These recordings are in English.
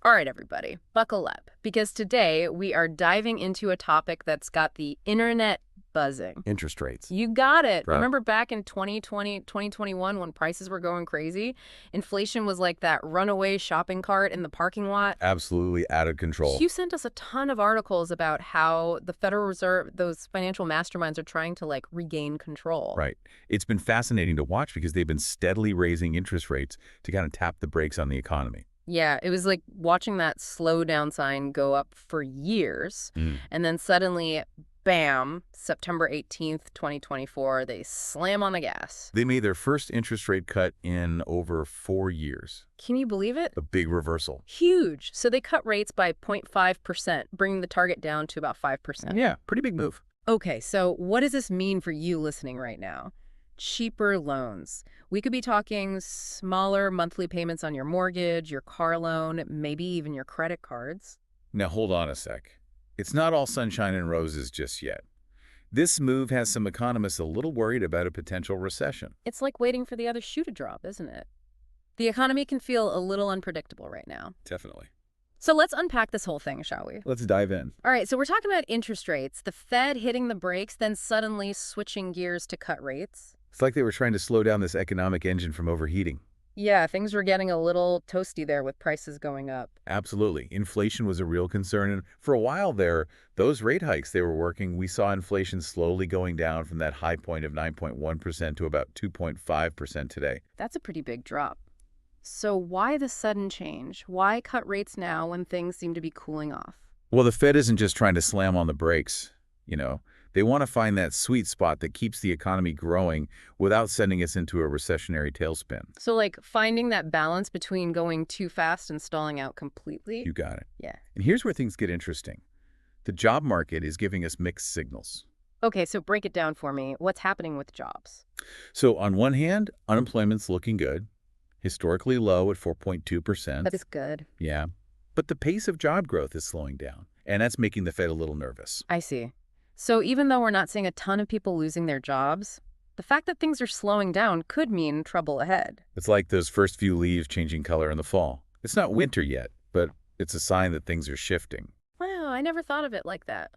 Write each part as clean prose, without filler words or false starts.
All right, everybody, buckle up, because today we are diving into a topic that's got the internet buzzing. Interest rates. You got it. Right. Remember back in 2020, 2021, when prices were going crazy? Inflation was like that runaway shopping cart in the parking lot. Absolutely out of control. You sent us a ton of articles about how the Federal Reserve, those financial masterminds, are trying to regain control. Right. It's been fascinating to watch because they've been steadily raising interest rates to kind of tap the brakes on the economy. Yeah, it was like watching that slow down sign go up for years. Mm. And then suddenly, bam, September 18th, 2024, they slam on the gas. They made their first interest rate cut in over 4 years. Can you believe it? A big reversal. Huge. So they cut rates by 0.5%, bringing the target down to about 5%. Yeah, pretty big move. Okay, so what does this mean for you listening right now? Cheaper loans. We could be talking smaller monthly payments on your mortgage, your car loan, maybe even your credit cards. Now hold on a sec. It's not all sunshine and roses just yet. This move has some economists a little worried about a potential recession. It's like waiting for the other shoe to drop, isn't it? The economy can feel a little unpredictable right now. Definitely. So let's unpack this whole thing, shall we? Let's dive in. All right, so we're talking about interest rates, the Fed hitting the brakes, then suddenly switching gears to cut rates. It's like they were trying to slow down this economic engine from overheating. Yeah, things were getting a little toasty there with prices going up. Absolutely. Inflation was a real concern. And for a while there, those rate hikes they were working, we saw inflation slowly going down from that high point of 9.1% to about 2.5% today. That's a pretty big drop. So why the sudden change? Why cut rates now when things seem to be cooling off? Well, the Fed isn't just trying to slam on the brakes, you know. They want to find that sweet spot that keeps the economy growing without sending us into a recessionary tailspin. So finding that balance between going too fast and stalling out completely? You got it. Yeah. And here's where things get interesting. The job market is giving us mixed signals. Okay, so break it down for me. What's happening with jobs? So on one hand, unemployment's looking good, historically low at 4.2%. That's good. Yeah. But the pace of job growth is slowing down, and that's making the Fed a little nervous. I see. So even though we're not seeing a ton of people losing their jobs, the fact that things are slowing down could mean trouble ahead. It's like those first few leaves changing color in the fall. It's not winter yet, but it's a sign that things are shifting. Wow, I never thought of it like that.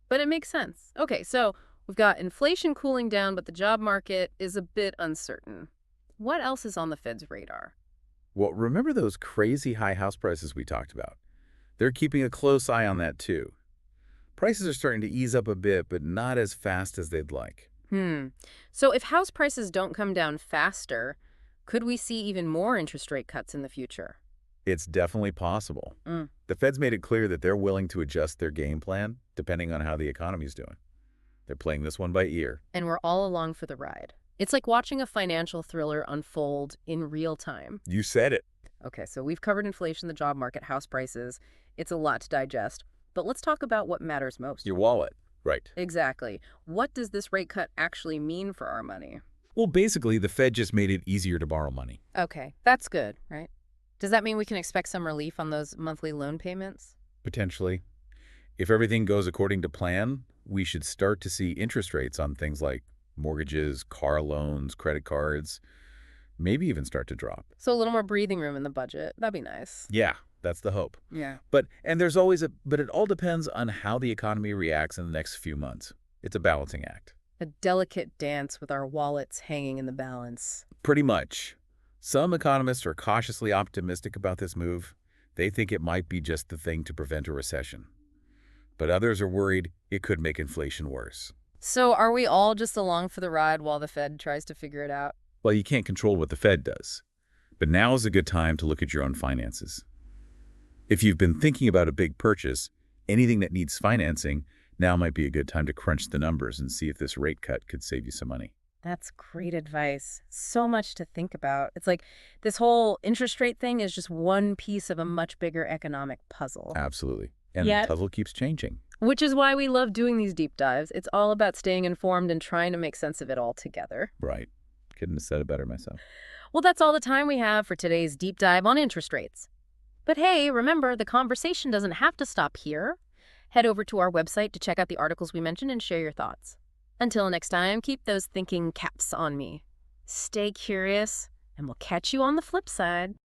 But it makes sense. Okay, so we've got inflation cooling down, but the job market is a bit uncertain. What else is on the Fed's radar? Well, remember those crazy high house prices we talked about? They're keeping a close eye on that too. Prices are starting to ease up a bit, but not as fast as they'd like. So if house prices don't come down faster, could we see even more interest rate cuts in the future? It's definitely possible. Mm. The Fed's made it clear that they're willing to adjust their game plan depending on how the economy's doing. They're playing this one by ear. And we're all along for the ride. It's like watching a financial thriller unfold in real time. You said it. Okay, so we've covered inflation, the job market, house prices. It's a lot to digest. But let's talk about what matters most. Your wallet. Right. Exactly. What does this rate cut actually mean for our money? Well, basically, the Fed just made it easier to borrow money. Okay, that's good, right? Does that mean we can expect some relief on those monthly loan payments? Potentially. If everything goes according to plan, we should start to see interest rates on things like mortgages, car loans, credit cards, maybe even start to drop. So a little more breathing room in the budget. That'd be nice. Yeah, that's the hope. Yeah. But it all depends on how the economy reacts in the next few months. It's a balancing act. A delicate dance with our wallets hanging in the balance. Pretty much. Some economists are cautiously optimistic about this move. They think it might be just the thing to prevent a recession. But others are worried it could make inflation worse. So are we all just along for the ride while the Fed tries to figure it out? Well, you can't control what the Fed does. But now is a good time to look at your own finances. If you've been thinking about a big purchase, anything that needs financing, now might be a good time to crunch the numbers and see if this rate cut could save you some money. That's great advice. So much to think about. It's like this whole interest rate thing is just one piece of a much bigger economic puzzle. Absolutely. And Yet- the puzzle keeps changing. Which is why we love doing these deep dives. It's all about staying informed and trying to make sense of it all together. Right. Couldn't have said it better myself. Well, that's all the time we have for today's deep dive on interest rates. But hey, remember, the conversation doesn't have to stop here. Head over to our website to check out the articles we mentioned and share your thoughts. Until next time, keep those thinking caps on me. Stay curious, and we'll catch you on the flip side.